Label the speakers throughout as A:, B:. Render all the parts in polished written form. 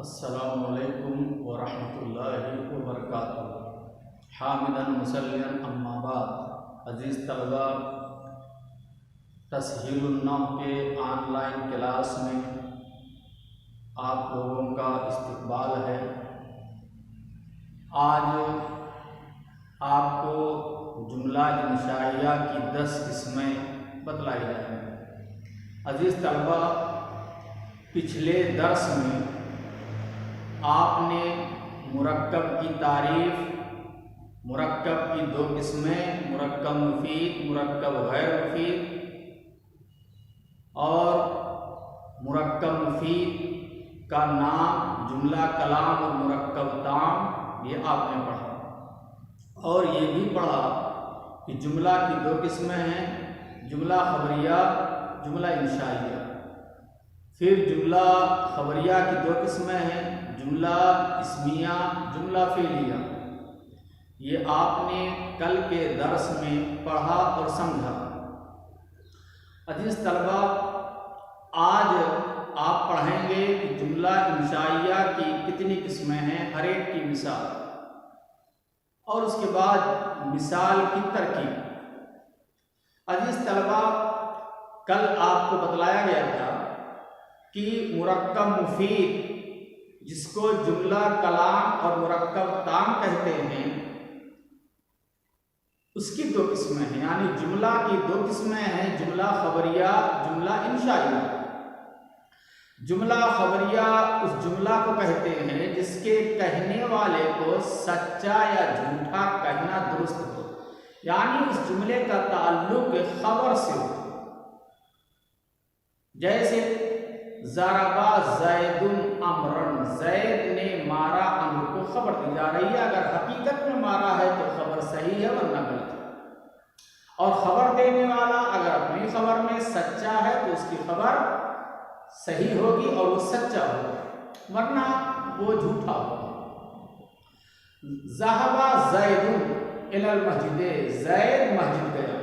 A: السلام علیکم ورحمۃ اللہ وبرکاتہ۔ حامداً مسلیاً اما بعد، عزیز طلباء، تسہیل النحو کے آن لائن کلاس میں آپ لوگوں کا استقبال ہے۔ آج آپ کو جملہ انشائیہ کی 10 قسمیں بتلائی جائیں گی۔ عزیز طلباء، پچھلے درس میں آپ نے مرکب کی تعریف، مرکب کی 2 قسمیں، مرکب مفید، مرکب غیر مفید، اور مرکب مفید کا نام، جملہ کلام اور مرکب تام، یہ آپ نے پڑھا۔ اور یہ بھی پڑھا کہ جملہ کی 2 قسمیں ہیں، جملہ خبریہ، جملہ انشائیہ۔ پھر جملہ خبریہ کی 2 قسمیں ہیں، جملہ اسمیہ، جملہ فعلیہ۔ یہ آپ نے کل کے درس میں پڑھا اور سمجھا۔ عزیز طلباء، آج آپ پڑھیں گے کہ جملہ انشائیہ کی کتنی قسمیں ہیں، ہر ایک کی مثال، اور اس کے بعد مثال کی ترکیب۔ عزیز طلباء، کل آپ کو بتلایا گیا تھا کہ مرکب مفید، جس کو جملہ کلام اور مرکب تام کہتے ہیں، اس کی 2 قسمیں ہیں، یعنی جملہ کی 2 قسمیں ہیں، جملہ خبریہ، جملہ انشائیہ۔ جملہ خبریہ اس جملہ کو کہتے ہیں جس کے کہنے والے کو سچا یا جھوٹا کہنا درست ہو، یعنی اس جملے کا تعلق خبر سے ہو۔ جیسے ضربا زید امرن، زید نے مارا امر کو خبر دی جا رہی ہے۔ اگر حقیقت میں مارا ہے تو خبر صحیح ہے ورنہ غلط ہے، اور خبر دینے والا اگر اپنی خبر میں سچا ہے تو اس کی خبر صحیح ہوگی اور وہ سچا ہوگا، ورنہ وہ جھوٹا ہوگا۔ ذهب زید الی المسجد، زید مسجد گیا۔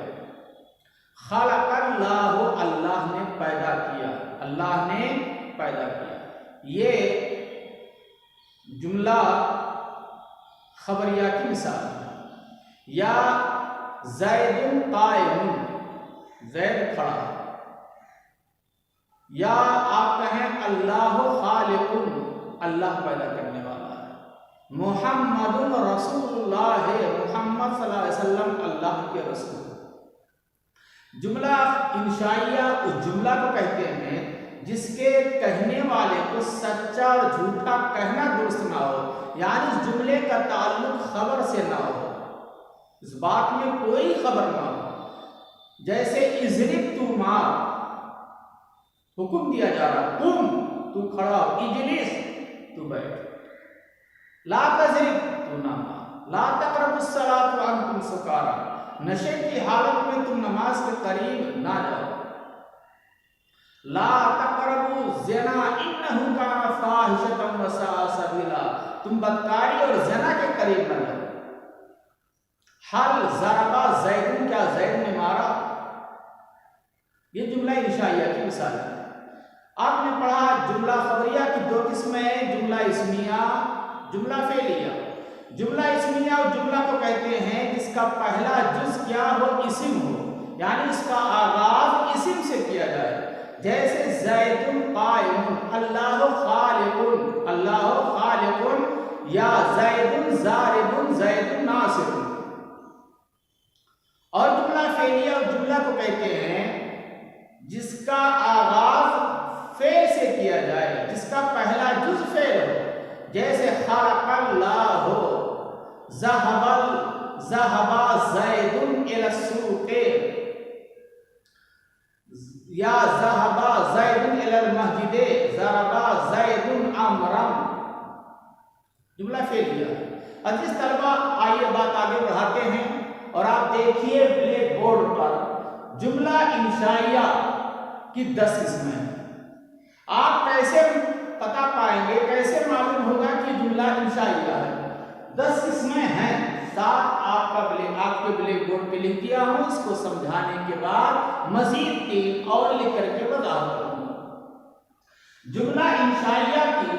A: خلق اللہ، اللہ نے پیدا کیا، اللہ نے پیدا کیا۔ یہ جملہ خبریہ کی مثال ہے۔ یا زید قائم، زید کھڑا ہے۔ یا آپ کہیں اللہ خالق، اللہ پیدا کرنے والا ہے۔ محمد رسول اللہ، محمد صلی اللہ علیہ وسلم اللہ کے رسول۔ جملہ انشائیہ اس جملہ کو کہتے ہیں جس کے کہنے والے کو سچا اور جھوٹا کہنا درست نہ ہو، یعنی اس جملے کا تعلق خبر سے نہ ہو، اس بات میں کوئی خبر نہ ہو۔ جیسے اضرب، تو مار، حکم دیا جا رہا، قم، تو کھڑا ہو، اجلس، تو بیٹھ، لا تضرب، تو نہ مار، لا تقربوا الصلاۃ وانتم سکارى، نشے کی حالت میں تم نماز کے قریب نہ جاؤ۔ لا تقربوا الزنا انہ کان فاحشۃ وساء سبیلا، تم بدکاری اور زنا کے قریب نہ جاؤ۔ حل ضرب زید، کیا زید نے مارا؟ یہ جملہ انشائیہ کی مثال ہے۔ آپ نے پڑھا جملہ خبریہ کی 2 قسمیں ہیں، جملہ اسمیہ، جملہ فعلیہ۔ جملہ اسمیہ اس جملہ کو کہتے ہیں جس کا پہلا جز کیا ہو، اسم ہو، یعنی اس کا آغاز اسم سے کیا جائے۔ جیسے زید قائم، اللہ خالق، اللہ خالق، یا زید ضارب، زید ناصر۔ اور جملہ فعلیہ اس جملہ کو کہتے ہیں جس کا آغاز فعل سے کیا جائے، جس کا پہلا جز فعل ہو۔ جیسے خلق اللہ، ذهب زید الی السوق، یا ذهب زید الی المسجد، ضرب زید امرا، جملہ فعلیہ۔ عزیز طلباء، آئیے بات آگے بڑھاتے ہیں، اور آپ دیکھیے بلیک بورڈ پر جملہ انشائیہ کی 10 قسمیں ہیں۔ آپ کیسے پتہ پائیں گے، کیسے معلوم ہوگا کہ جملہ انشائیہ ہے؟ 10 قسمیں ہیں، 7 آپ کے بلیک بورڈ پہ لکھ دیا ہوں۔ اس کو سمجھانے کے بعد مزید 3 اور لکھ کر کے وضاحت کروں گا۔ جملہ انشائیہ کی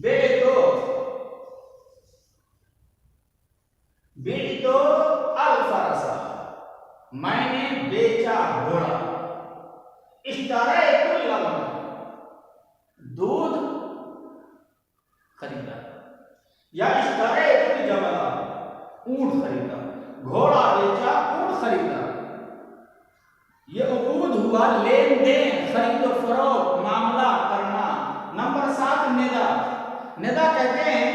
A: بیعتو الفرس، میں نے بیچا گھوڑا، اشتریت اللبن، دودھ خریدا، یا اشتریت الجمل، اونٹ خریدا، گھوڑا بیچا اونٹ خریدا۔ یہ عقود ہوا لین دین، خرید و فروخت، معاملہ کرنا۔ نمبر 7 ندا۔ ندا کہتے ہیں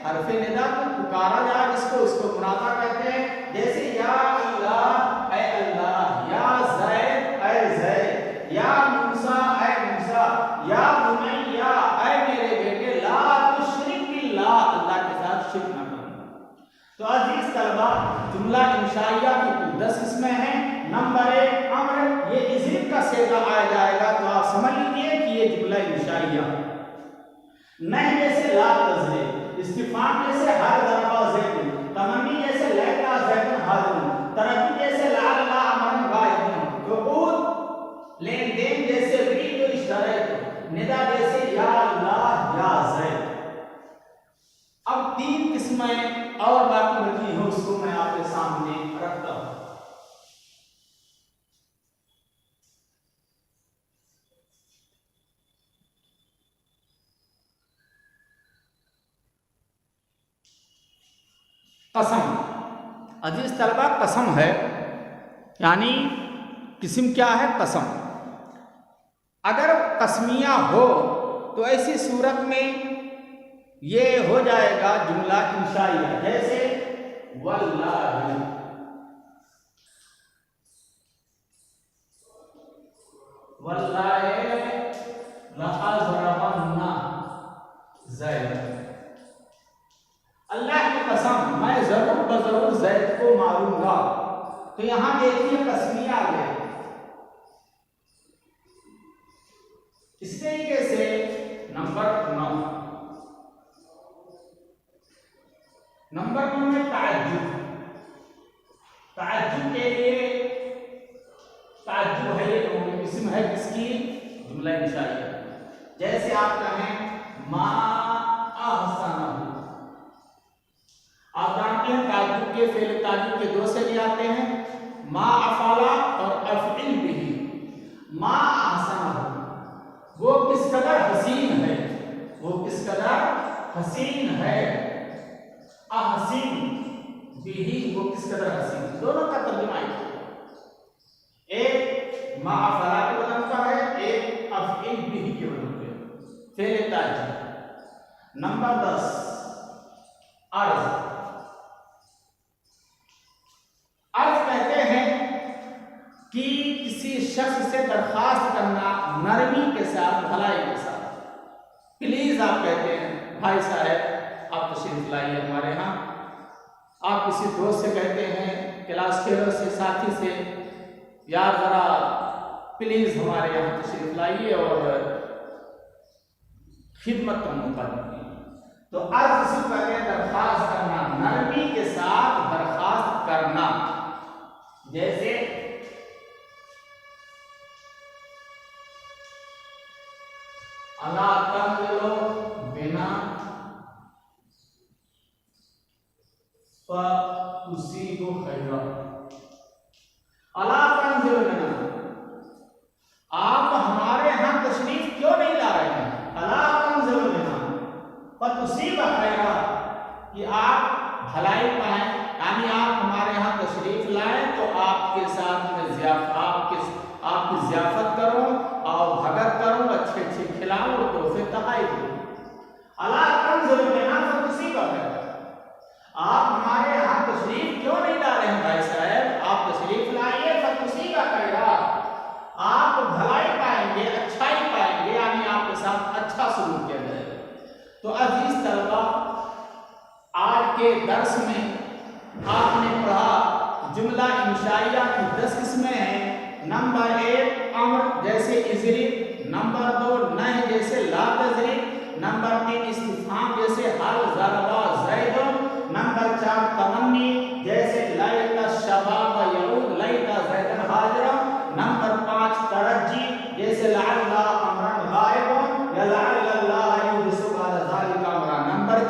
A: حرف ندا کو پکارا جائے اس کو منادا کہتے ہیں، جیسے یا اللہ اے اللہ، یا زید اے زید، یا موسیٰ اے موسیٰ، یا بنیا اے میرے بیٹے، لا تشرک باللہ، اللہ کے ساتھ شرک نہ کرنا۔ تو عزیز طلبہ، جملہ انشائیہ کی کل 10 قسمیں ہیں۔ نمبر 1 امر، یہ اذن کا صیغہ آیا جائے گا تو آپ سمجھ لیجیے کہ یہ جملہ انشائیہ۔ نہیں جیسے لا تزرے، استفہام جیسے ہر ضربہ زید، تمنی جیسے لیتا زید حاضر، ترقی جیسے لعل امر غائب، عقود لین دین جیسے بیعت و اشتریت، ندا جیسے یا اللہ یا زید۔ اب 3 قسمیں اور باقی بچی ہیں، اس کو میں آپ کے سامنے رکھتا ہوں۔ قسم، عزیز طلبہ قسم ہے، یعنی قسم کیا ہے؟ قسم۔ اگر قسمیہ ہو تو ایسی صورت میں یہ ہو جائے گا جملہ انشائیہ، جیسے واللہ، واللہ لأضربن زید، اللہ کی قسم میں ضرور بضرور زید کو ماروں گا۔ تو یہاں دیکھیے قسمیہ آ گیا۔ اس طریقے سے نمبر 9 میں تعجب۔ تعجب کے لیے تعجب ہے، یہ اسم ہے کس کی؟ جملہ انشائیہ۔ جیسے آپ کہیں ما احسنہ، آپ جانتے ہیں تعجب کے فعل تعجب کے 2 سے بھی آتے ہیں، ما افعلا اور افعل بھی۔ ما احسنہ، وہ کس قدر حسین ہے، وہ کس قدر حسین ہے، احسن بھی، وہ کس قدر حسین، دونوں کا ترجمہ ایک ما افعلا کے بدن پر ہے، ایک افعل بھی کے بدن پر، فعل تعجب۔ نمبر 10 عرض۔ عرض کہتے ہیں کہ کسی شخص سے درخواست کرنا نرمی کے ساتھ، بھلائی کے ساتھ۔ پلیز آپ کہتے ہیں بھائی صاحب آپ تشریف لائیے ہمارے ہاں۔ آپ کسی دوست سے کہتے ہیں، کلاس فیلو سے، ساتھی سے، یار ذرا پلیز ہمارے یہاں تشریف لائیے اور خدمت کا موقع دیجیے۔ تو عرض سے کہتے ہیں درخواست کرنا، نرمی کے ساتھ درخواست کرنا، جیسے الا تنزلوا بنا فتصيبوا خيرا، الا تنزلوا بنا، آپ ہمارے ہاں تشریف کیوں نہیں لا رہے ہیں؟ الا تنزلوا بنا فتصيبوا خيرا، کہ آپ بھلائی پائیں، یعنی آپ ہمارے ہاں تشریف لائیں تو آپ کے ساتھ میں آپ کی ضیافت کروں اور بھگت کروں، اچھے اچھے کھلاؤں اور تحفے تحائف دوں۔ الا تنزلوا بنا فتصيبوا خيرا، آپ ہمارے ہاں تشریف کیوں نہیں لا رہے ہیں بھائی صاحب؟ آپ تشریف لائیے، فتصيبوا خيرا، آپ بھلائی پائیں گے، اچھائی پائیں گے، یعنی آپ کے ساتھ اچھا سلوک کیا جائے گا۔ تو عزیز طلبہ، آج کے درس میں آپ نے پڑھا جملہ انشائیہ کی 10 قسمیں ہیں۔ نمبر 1 امر جیسے اضرب، نمبر 2 نہی جیسے لا تضرب، نمبر 3 استفہام جیسے حل ضربہ زید، نمبر 4 تمنی جیسے لیت الشباب یعود لیت زید حاضر، نمبر 5 ترجی جیسے لعل امر غائب یا لعل اللہ یحدث بعد ذلك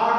A: 8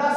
A: 10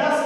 A: 10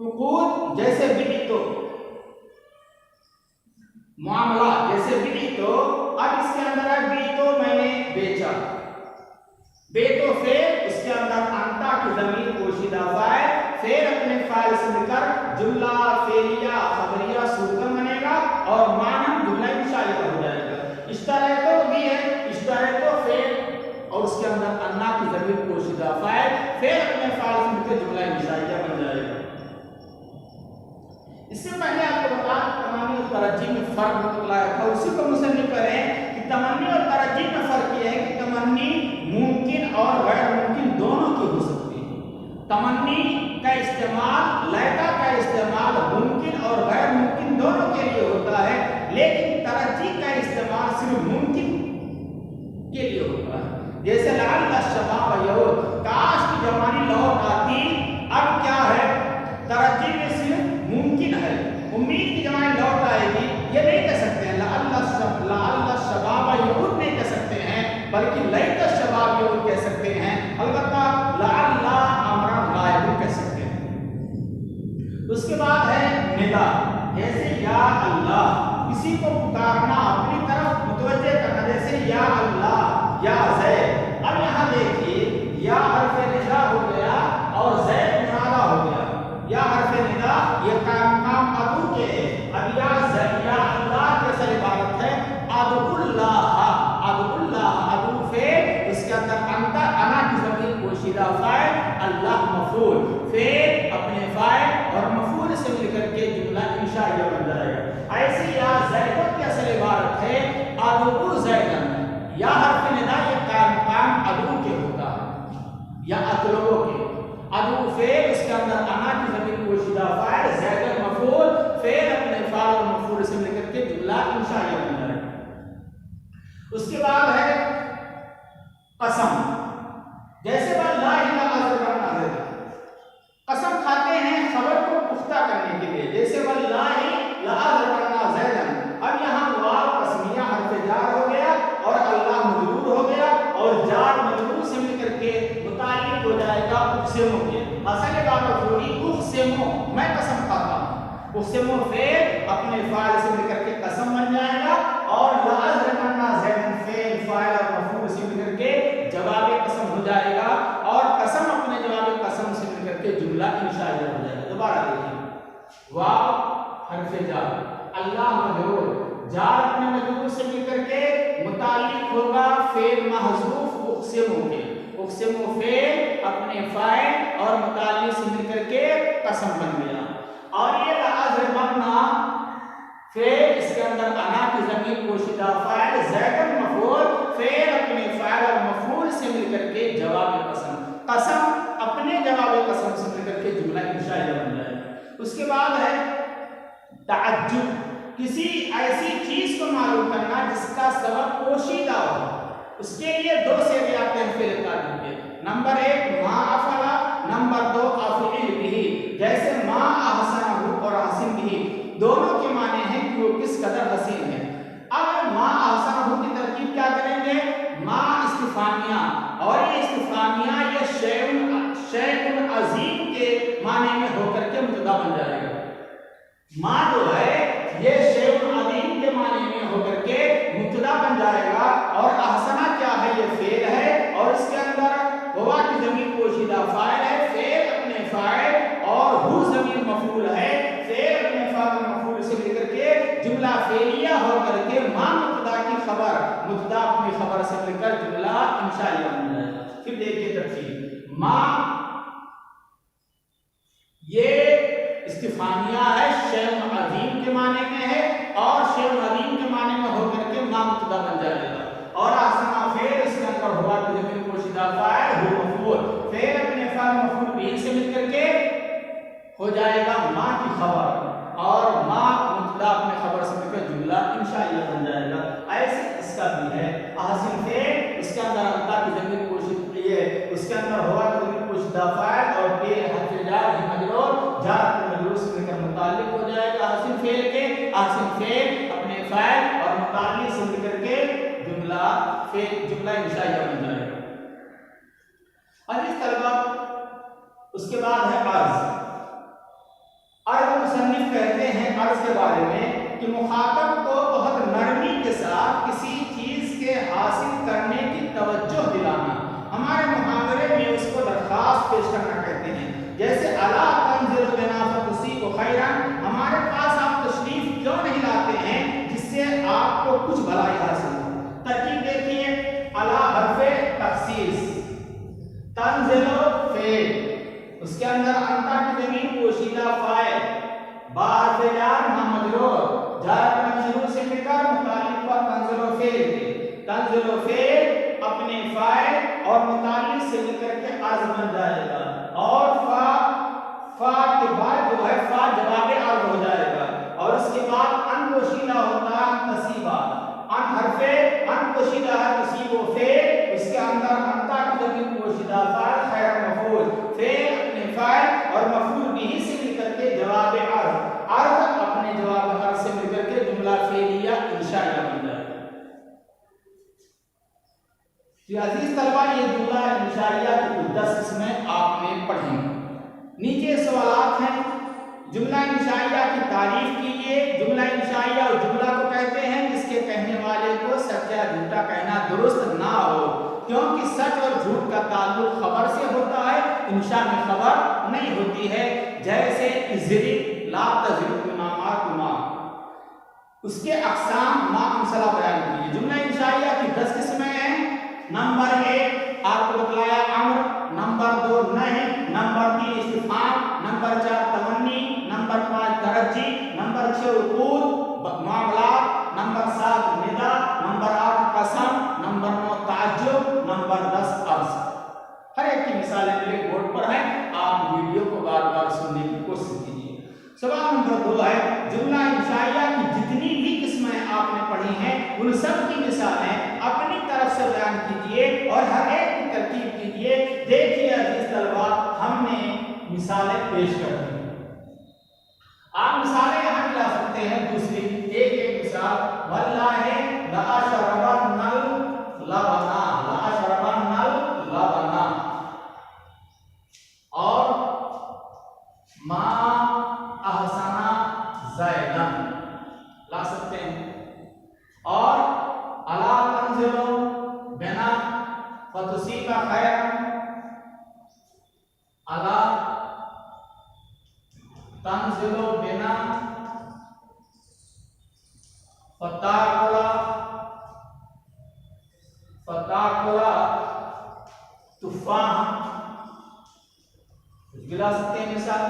A: عقود جیسے بعت معاملات جیسے بعت اب اس کے اندر ہے بعت میں نے بیچا بعت فعل اس کے اندر انتا کی ضمیر پوشیدہ فاعل فعل اپنے فاعل سے مل کر جملہ فعلیہ خبریہ صورتن بنے گا اور معنی جملہ انشائیہ ہو جائے گا. اشتریتو بھی ہے اشتریتو فعل اور اس کے اندر انا کی ضمیر پوشیدہ فاعل فعل اپنے فاعل سے مل کر جملہ انشائیہ بن جائے گا. اس سے پہلے آپ کو بتا تمانی اور ترجیح میں فرق بتلایا تھا اسی کو مصنف کریں کہ تمنی اور ترجیح میں فرق یہ ہے کہ تمنی ممکن اور غیر ممکن دونوں کی ہو سکتی ہے. تمنی کا استعمال لیتا کا استعمال ممکن اور غیر ممکن دونوں کے لیے ہوتا ہے لیکن ترجیح کا استعمال صرف ممکن کے لیے ہوتا ہے. جیسے لعل الشباب یعود کاش کی جوانی لوٹ آتی اب کیا ہے ترجیح میں صرف ممکن ہے امید کی جوانی لوٹ آئے گی یہ نہیں کہہ سکتے ہیں لعل الشباب یعود نہیں کہہ سکتے ہیں بلکہ لیت الشباب یعود کہہ سکتے ہیں البتہ لعل امرا غائب کہہ سکتے ہیں. اس کے بعد ہے ندا جیسے یا اللہ کسی کو پکارنا اپنی طرف متوجہ کرنا جیسے یا اللہ یا زید. اب یہاں دیکھیے یا حرف ندا ہو گیا اور زید منادا ہو گیا. یا حرف ندا یہ کام ادو کے ہے. اب یا اللہ کیسے عبارت ہے ادعو اللہ ادعو فعل اس کے اندر انتا انا کی ضمیر پوشیدہ فاعل اللہ مفعول فعل اپنے فاعل اور مفعول سے مل کر کے جملہ انشائیہ بن جائے گا. ایسے یا زید کی اصل عبارت ہے ادعو زیدن. یا حرف ندا یہ کام ادعو کے ہوتا ہے یا اطلبو کے. ادعو فعل اس کے اندر انا کی ضمیر پوشیدہ فاعل زید مفعول فعل اپنے فاعل اور مفعول سے مل کر کے جملہ انشائیہ بن جائے گا. اس کے بعد ہے قسم جیسے واللہ قسم کھاتے ہیں خبر کو پختہ کرنے کے لیے جیسے واللہ لأضربن زیدن. اب یہاں واو قسمیہ حرف جار ہو گیا اور اللہ مجرور ہو گیا اور جار مجرور سے مل کر کے متعلق ہو جائے گا اقسمو کے. اصل عبارت ہوگی اقسمو میں قسم کھاتا ہوں. اقسمو فعل اپنے فاعل سے مل کر کے قسم بن جائے گا اور لأضربن زیدن فعل فاعل اور مفعول سے مل کر کے جواب قسم ہو جائے گا اور قسم اپنے جواب قسم سے مل کر کے جملہ انشائیہ ہو جائے گا. دوبارہ دیکھیں واو حرف جار اللہ مجرور جار اپنے مجرور سے مل کر کے متعلق ہوگا فعل محذوف اقسمو کے. اقسمو فعل اپنے فاعل اور متعلق سے مل کر کے قسم بن گیا. اور یہ لأضربن فعل اس کے اندر انا کی ضمیر پوشیدہ فاعل زید مفعول فعل اپنے فاعل اور مفعول سے مل کر کے جواب قسم اپنے جواب قسم سے مل کر کے جملہ انشائیہ بن جائے. اس کے بعد ہے تعجب کسی ایسی چیز کو معلوم کرنا جس کا سبب پوشیدہ ہو. اس کے لیے دو صیغے آتے ہیں فعل تعجب کے. نمبر 1 ما افعل نمبر 2 افعل به. جیسے ما احسنہ اور احسن به دونوں کے معنی ہیں کہ وہ کس قدر حسین ہے. اب ما احسنہ کی ترکیب کیا کریں گے ما استفہامیہ اور یہ استفہامیہ یہ شیء عظیم کے معنی میں ہو کر کے مبتدا بن جائے گا. ما جو ہے یہ شیء عظیم کے معنی میں ہو کر کے مبتدا بن جائے گا اور احسنہ کیا ہے یہ فعل ہے اور اس کے اندر ہوا کی ضمیر پوشیدہ فاعل ہے. فعل اپنے فاعل اور ہو ضمیر مفعول ہے. فعل اپنے فاعل اور مفعول سے مل کر کے جملہ فعلیہ ہو کر کے ما مبتدا کی خبر مبتدا اپنی خبر سے مل کر جملہ انشائیہ بن جائے گا. پھر دیکھیے تفصیل ما یہ استفہامیہ ہے شیء عظیم کے معنی میں ہے اور شیء عظیم کے معنی میں ہو کر کے ما مبتدا بن جائے گا. اور احسنہ فعل اس کے اندر ہوا کی ضمیر پوشیدہ فاعل ہو مفعول فعل اپنے فاعل مفعول به سے مل کر کے ہو جائے گا ما کی خبر اور ما مبتدا اپنے خبر سے مل کر جملہ انشائیہ بن جائے گا. ایسے اس کا بھی ہے احسن فعل اس کے اندر اللہ کی ضمیر پوشیدہ یہ اس کے اندر ہوا کی ضمیر پوشیدہ فاعل اور به حرف جار مجرور جار اپنے مجرور سے مل کر متعلق ہو جائے گا احسن فعل کے. احسن فعل اپنے فاعل اور متعلق سے مل کر کے جملہ انشائیہ بن جائے گا. عزیز طلبہ اس کے بعد ہے عرض. کے بعد جو ہے فا جواب عرض ہو جائے گا، اور اس کے بعد ان پوشیدہ ہوتا ہے نصیبہ، ان حرف ان پوشیدہ ہے نصیب و فعل، اس کے اندر انتا کی ضمیر پوشیدہ فاعل خیر مفعول، فعل اپنے فاعل اور مفعول بھی سے مل کر کے جواب عرض، عرض اپنے جواب عرض سے مل کر کے جملہ فعلیہ انشائیہ بن جائے گا۔ تو عزیز طلبہ یہ جملہ انشائیہ کی 10 قسمیں آپ نے پڑھی۔ نیچے سوالات ہیں، جملہ انشائیہ کی تعریف کیجیے۔ جملہ انشائیہ اور جملہ کو کہتے ہیں جس کے کہنے والے کو سچ یا جھوٹا کہنا درست نہ ہو، کیونکہ سچ اور جھوٹ کا تعلق خبر سے ہوتا ہے، انشاء میں خبر نہیں ہوتی ہے، جیسے اضرب لا تضرب کما، اس کے اقسام ما امثلہ بیان کیجیے۔ جملہ انشائیہ کی 10 قسمیں ہیں۔ نمبر 1 آپ کو بتلایا امر، نمبر 2 نہی، نمبر 3 استفہام، نمبر 4 تمنی، نمبر 5 ترجی، نمبر 6 عقود معاملات، نمبر 7 ندا، نمبر 8 قسم، نمبر 9 تعجب، نمبر 10 عرض۔ ہر ایک کی مثالیں بلیک بورڈ پر ہیں، آپ ویڈیو کو بار بار سننے کی کوشش کیجیے۔ سوال نمبر 2 ہے، جملہ انشائیہ کی جتنی بھی قسمیں آپ نے پڑھی ہیں ان سب کی مثالیں اپنی طرف سے بیان کیجیے اور ہر ایک کی ترکیب کیجیے۔ دیکھیے عزیز طلبہ، ہم نے مثالیں پیش کر دی، آپ مثالیں یہاں ملا سکتے ہیں دوسری ایک مثال، واللہ لأشربن اللبن، لأشربن اللبن، اور ما احسن زیدن لا سکتے ہیں، اور الا تنزلوا بنا فتصيب خيرا، الا تنزلوا بنا فتاكل تفاحا، ملا سکتے ہیں مثال۔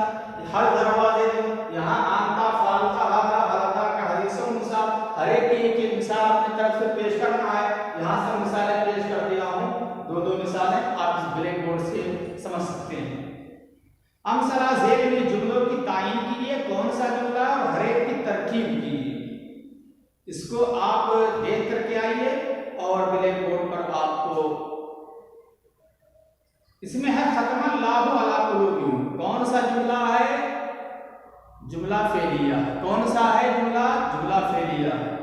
A: ہر دروازے یہاں آنتا فالتا ہاتا ہلاتا کا حدیثوں مثال، ہر ایک کی مثال اپنی طرف سے پیش کرنا ہے، یہاں سے مثالیں پیش کر دیا ہوں، دو مثالیں آپ اس بلیک بورڈ سے سمجھ سکتے ہیں۔ امثلہ ذیل میں جملوں کی تعین کیجیے، کون سا جملہ اور ہر ایک کی ترکیب کیجیے، اس کو آپ دیکھ کر کے آئیے اور بلیک بورڈ پر آپ کو اس میں ہے ختم اللہ علی قلوبہم، کون سا جملہ ہے؟ جملہ فعلیہ ہے۔ کون سا ہے جملہ؟ جملہ فعلیہ ہے۔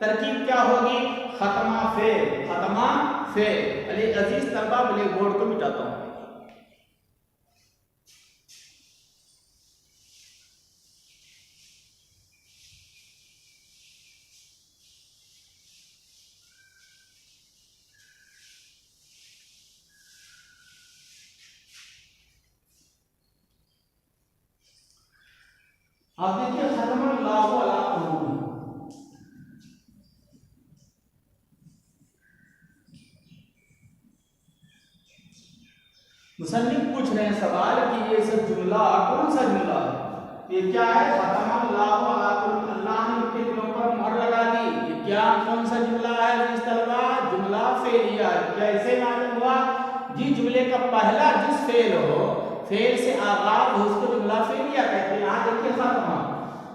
A: ترکیب کیا ہوگی؟ ختمہ فعل، ختمہ فعل۔ علی عزیز طلبہ بلیک بورڈ کو مٹاتا ہوں۔ آپ دیکھیے ختم اللہ علی قلوبہم، مصنف پوچھ رہے ہیں سوال کہ یہ سب جملہ کون سا جملہ ہے؟ یہ کیا ہے؟ ختم اللہ علی قلوبہم، اللہ نے ان کے دلوں پر مہر لگا دی۔ یہ کیا کون سا جملہ ہے اس طلبہ؟ جملہ فعلیہ ہے۔ کیسے معلوم ہوا؟ جی جملے کا پہلا جس فعل ہو، فعل سے آغاز ہو، اس کو جملہ فعلیہ کہتے ہیں۔ یہاں دیکھیے ختمہ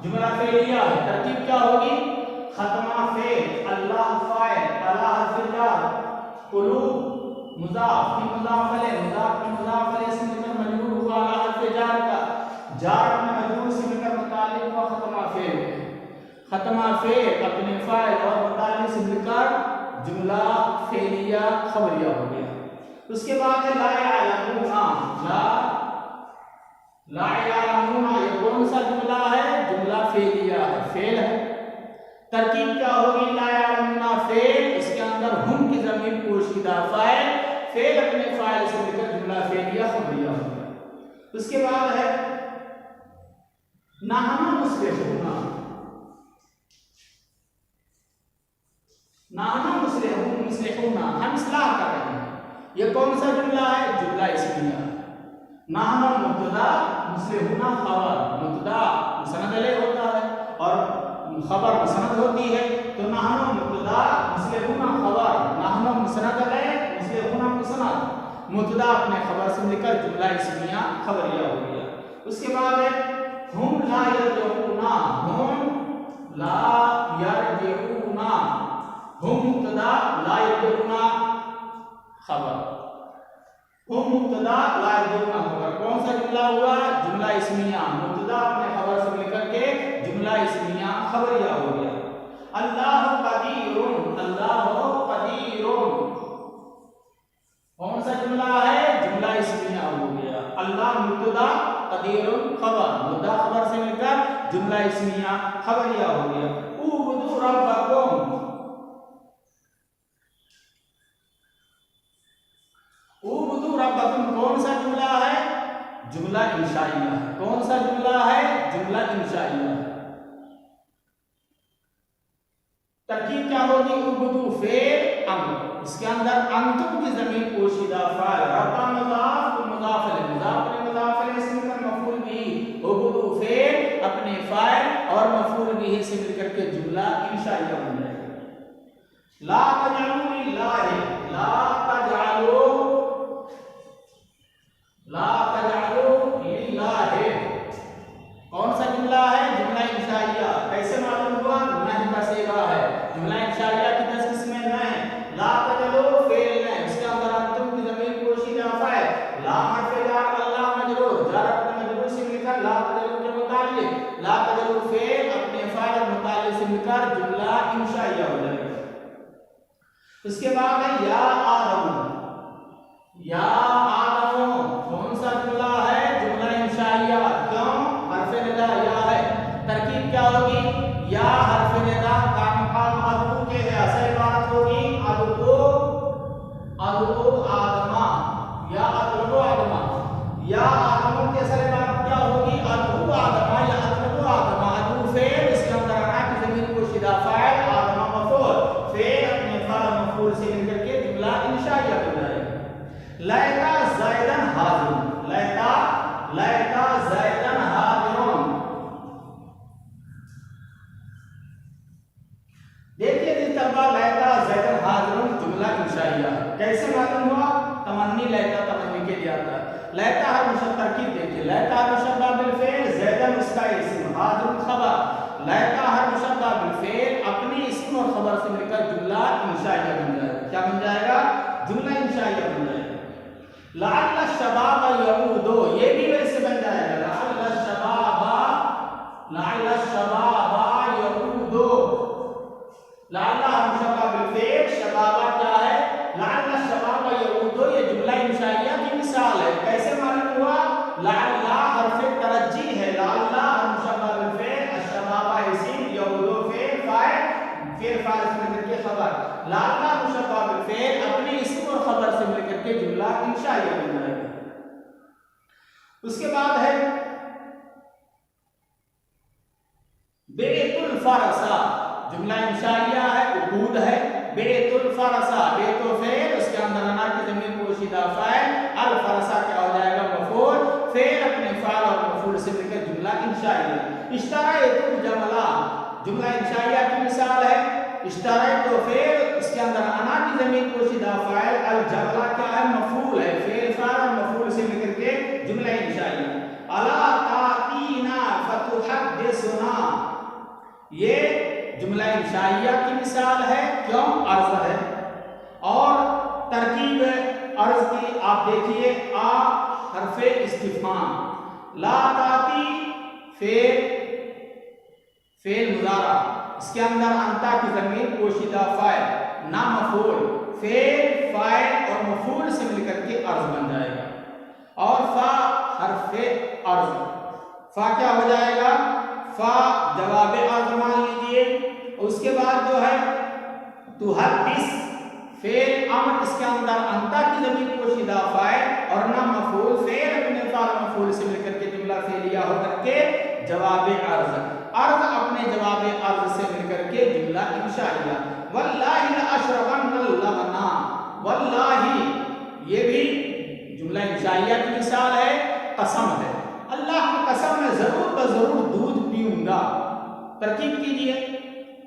A: جملہ فعلیہ ہے، ترکیب کیا ہوگی؟ ختمہ فعل، اللہ فاعل، اللہ حرف جر، قلوب مضاف کی مضاف علیہ، مضاف کی مضاف علیہ سے مل کر مجرور ہوا اللہ حرف جر کا، جار میں مجرور سے مل کر متعلق ہوا ختمہ فعل۔ ختمہ فعل اپنے فاعل اور متعلق سے مل کر جملہ فعلیہ خبریہ ہو گیا۔ اس کے بعد ہے لا یعلمون، لا یعلمون، یہ کون سا جملہ ہے؟ جملہ فعلیہ ہے، فعل ہے۔ ترکیب کیا ہوگی؟ لا یعلمون فعل، اس کے اندر ہم کی ضمیر پوشیدہ فاعل، فعل اپنے فاعل سے مل کر جملہ فعلیہ خبریہ ہو گیا۔ اس کے بعد ہے نحن مصلحون، نحن مصلحون، ہم اصلاح کر رہے ہیں۔ یہ کون سا جملہ ہے؟ جملہ اسمیہ۔ نحن مبتدا، مصلحون خبر، مبتدا مسند علیہ ہوتا ہے اور خبر مسند ہوتی ہے، تو نحن مبتدا، مصلحون خبر، نحن مسند علیہ، مصلحون مسند، مبتدا اپنے خبر سے مل کر جملہ اسمیہ خبریہ ہو گیا۔ اس کے بعد ہے ہم لا یرجعون، ہم لا یرجعون، ہم مبتدا لا یرجعون خبر، ہم مبتدا لا یرجعون خبر. کون سا جملہ ہوا؟ جملہ اسمیہ. مبتدا اپنے خبر سے مل کر کے جملہ اسمیہ خبریہ ہو گیا. اللہ قدیر، اللہ قدیر کون سا جملہ ہے؟ جملہ اسمیہ ہو گیا. اللہ مبتدا قدیر خبر، مبتدا خبر سے مل کر جملہ اسمیہ خبریہ ہو گیا. اعبدوا ربکم، اعبدوا ربکم کون سا جملہ ہے؟ جملہ انشائیہ ہے. کون سا جملہ ہے؟ جملہ انشائیہ ہے. ترکیب کیا ہوگی؟ اعبدوا فعل امر، اس کے اندر انتم کی ضمیر پوشیدہ فاعل، رب مضاف مضاف الیہ، مضاف مضاف الیہ سے مل کر مفعول بھی، اعبدوا فعل اپنے فاعل اور مفعول بھی سے مل کر کے جملہ انشائیہ بن جائے گا. لا تجعلوا للہ، لا تجعلوا، لا تجعلوا للہ کون سا جملہ ہے؟ جملہ انشائیہ. کیسے معلوم ہوا؟ نہ کا صیغہ ہے. جملہ انشائیہ کی 10 قسمیں نہ ہیں. لا تجعلوا فعل ہے، اس کے اندر انتم کی ضمیر پوشیدہ فاعل، لا حرف جر، اللہ مجرور، جر اپنے مجرور سے مل کر لا تجعلوا کے متعلق، لا تجعلوا فعل اپنے فاعل اور متعلق سے مل کر جملہ انشائیہ ہو جائے گا. اس کے بعد ہے یا آدم، یا آدم کون سا جملہ ہے؟ جملہ انشائیہ. کیوں؟ حرف ندا یا ہے. ترکیب کیا ہوگی؟ یا حرف ندا کا مقام ادعو کے ہے، اصل عبارت ہوگی ادعو، ادعو آدما، یا ادعو آدما. یا آدم کی اصل عبارت کیا ہوگی؟ ادعو آدما یا ادعو آدما. ادعو فعل، اس کے اندر انا کی ضمیر پوشیدہ فاعل، آدما مفعول، فعل اپنے فاعل مفعول سے مل کر کے جملہ انشائیہ بن جائے گا. لیتا زیدن حاضر، لیتا، لیتا زیدن حاضرون. دیکھیے جس طرح لیتا زیدن حاضرون جملہ انشائیہ ہے. کیسے معلوم ہوا؟ تمنی لیتا تمنی کے لیے آتا ہے. لیتا ہر مشبہ، ترکیب دیکھیے، لیتا مشبہ بالفعل، زیدن اس کا اسم، حاضر خبر. لیتا ہر مشبہ بالفعل اپنی اسم اور خبر سے مل کر جملہ انشائیہ بن جائے گا. کیا بن جائے گا؟ جملہ انشائیہ بن جائے گا. لعل الشباب یعود، یہ بھی ویسے بن جائے گا. لعل الشباب، لعل الشباب یعود. لعل مشبہ بالفعل، شباب کیا ہے؟ لعل الشباب یعود، یہ جملہ انشائیہ کی مثال ہے. کیسے معلوم ہوا؟ لعل حرف ترجیح ہے، لعل مشبہ بالفعل، الشباب اسم، یعود فعل، فاعل، فعل فاعل سے مل کر کے خبر. لعل مشبہ بالفعل اپنے اسم اور خبر سے مل کر کے جملہ انشائیہ بن جائے گا. اس کے بعد ہے بیت الفرسا، جملہ انشائیہ ہے، عقود ہے. بیت الفرسا، بیت و فعل، اس کے اندر انا کی ضمیر پوشیدہ فاعل، الفرسا کیا ہو جائے گا؟ مفعول، فعل اپنے فاعل اور مفعول سے مل کر جملہ انشائیہ. اشتریت الجمل، جملہ انشائیہ کی مثال ہے. اشتریت و فعل، اس کے اندر انا کی ضمیر پوشیدہ فاعل، الجمل کیا ہے؟ مفعول ہے، فعل فاعل اور مفعول سے مل کر کے جملہ انشائیہ. الا تاتینا فتحدثنا، یہ جملہ انشائیہ کی مثال ہے. کیوں؟ عرض ہے. اور ترکیب عرض کی آپ دیکھیے، آ حرف استفہام، لا تاتی فعل، فعل مضارع، اس کے اندر انتا کی ضمیر پوشیدہ فاعل، نہ مفعول، فعل فاعل اور مفعول سے مل کر کے عرض بن جائے گا. اور فا حرف عرض، فا کیا ہو جائے گا؟ فا جواب عرض مان لیجئے. اس کے بعد جو ہے تحدث فعل امر، اس کے اندر انتا کی ضمیر پوشیدہ فاعل اور نہ مفعول، فعل اپنے فاعل مفعول سے مل کر کے جملہ فعلیہ ہو کر کے جواب عرض، عرض اپنے جواب عرض سے مل کر کے جملہ انشائیہ. واللہ لاشربن اللبن، واللہ یہ بھی جملہ انشائیہ کی مثال ہے، قسم ہے. اللہ کی قسم میں ضرور بضرور دودھ پیوں گا. ترکیب کیجئے،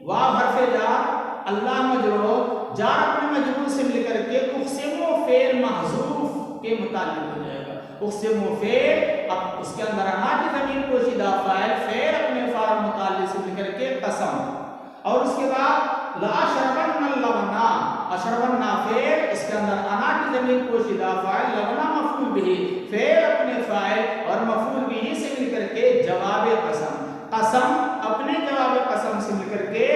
A: واو حرف جار، اللہ مجرور، جار اپنے مجرور سے مل کر کے اقسم فعل محذوف کے متعلق ہو جائے گا. اقسم فعل، اب اس کے اندر انا کی ضمیر پوشیدہ فاعل، فعل اپنے فاعل متعلق سے مل کر کے قسم، اور اس کے بعد لاشربن اللبنا، اشربن فعل، اس کے اندر انا کی ضمیر پوشیدہ فاعل، لبنا مفعول به، فعل اپنے فاعل اور مفعول به سے مل کر کے جواب قسم، قسم اپنے جواب قسم سے مل کر کے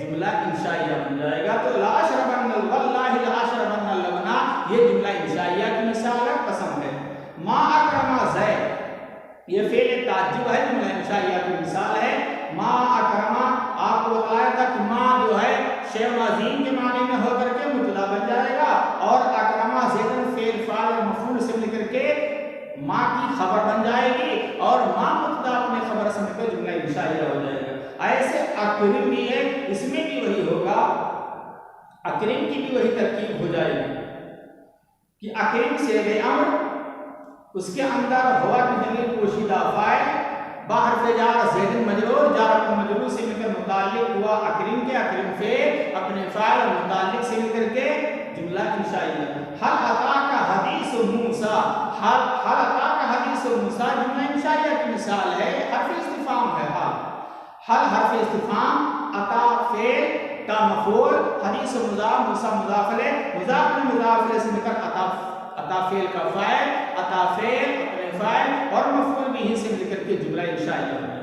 A: جملہ انشائیہ بن جائے گا۔ تو لاشربن واللہ لاشربن اللبنا یہ جملہ انشائیہ کی مثال ہے، قسم ہے۔ ما اکرم زید یہ فعل تعجب ہے، جملہ انشائیہ کی مثال ہے۔ ما اکرم، آپ کو بتایا تھا کہ ما جو ہے شیء عظیم کے معنی میں ہو کر کے مبتدا بن جائے گا، اور اکرم زیدن فعل فاعل اور مفعول سے مل کر کے ما کی خبر بن جائے گی، اور ما مبتدا اپنے خبر سے مل کر جملہ انشائیہ ہو جائے گا۔ ایسے اکرم بھی ہے، اس میں بھی وہی ہوگا، اکرم کی بھی وہی ترکیب ہو جائے گی کہ اکرم سے امر، اس کے اندر ہوا کی ضمیر پوشیدہ فاعل، باہر سے جار زید مجرور، جار کو مجرور سے مل کر متعلق ہوا اکرم کے، اکرم فعل اپنے فاعل اور متعلق سے مل کر کے جملہ انشائیہ۔ حل اتاک حدیث موسیٰ، حل اتاک حدیث موسیٰ جملہ انشائیہ کی مثال ہے، حرف استفہام ہے۔ حل حرف استفہام، اتا فعل کا مفعول، حدیث مضاف، موسیٰ مضاف الیہ، مضاف نے مضاف الیہ سے مل کر اتا فعل کا فاعل، اتا فعل اپنے فاعل اور مفعول بھی سے مل کر کے جملہ انشائیہ ہے۔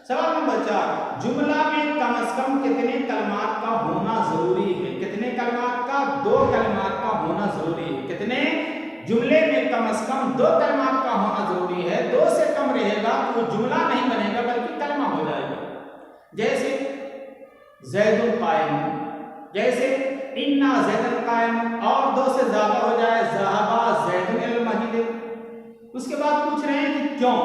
A: سوال نمبر 4، جملہ میں کم از کم کتنے کلمات کا ہونا ضروری ہے؟ کتنے کلمات کا؟ 2 کلمات کا ہونا ضروری ہے۔ کتنے؟ جملے میں کم از کم 2 کلمات کا ہونا ضروری ہے۔ 2 سے کم رہے گا تو وہ جملہ نہیں بنے گا بلکہ کلمہ ہو جائے گا۔ جیسے زید قائم، جیسے انا زید قائم، اور 2 سے زیادہ ہو جائے ذهب زید الی المسجد۔ اس کے بعد پوچھ رہے ہیں کہ کیوں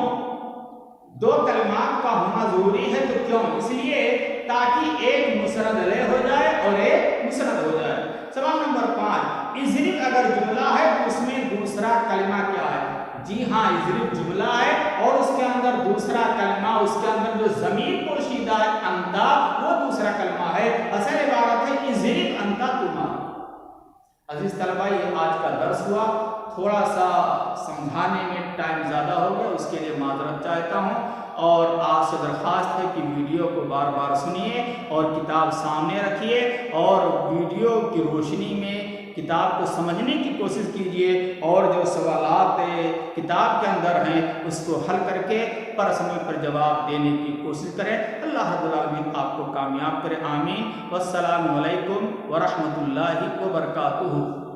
A: 2 کلمات کا ہونا ضروری ہے؟ تو کیوں؟ اس لیے تاکہ ایک مسند علیہ ہو جائے اور ایک مسند ہو جائے۔ سوال نمبر 5، اضرب اگر جملہ ہے تو اس میں دوسرا کلمہ کیا ہے؟ جی ہاں، اضرب جملہ ہے اور اس کے اندر دوسرا کلمہ، اس کے اندر جو ضمیر پوشیدہ ہے انتا، وہ دوسرا کلمہ ہے۔ اصل عبارت ہے اضرب انتا تما۔ عزیز طلبہ، یہ آج کا درس ہوا، تھوڑا سا سمجھانے میں ٹائم زیادہ ہو گیا، اس کے لیے معذرت چاہتا ہوں، اور آپ سے درخواست ہے کہ ویڈیو کو بار بار سنیے اور کتاب سامنے رکھیے، اور ویڈیو کی روشنی میں کتاب کو سمجھنے کی کوشش کیجیے، اور جو سوالات کتاب کے اندر ہیں اس کو حل کر کے پر سمے پر جواب دینے کی کوشش کریں۔ اللہ رب العالمین آپ کو کامیاب کرے، آمین۔ والسلام علیکم ورحمۃ اللہ وبرکاتہ۔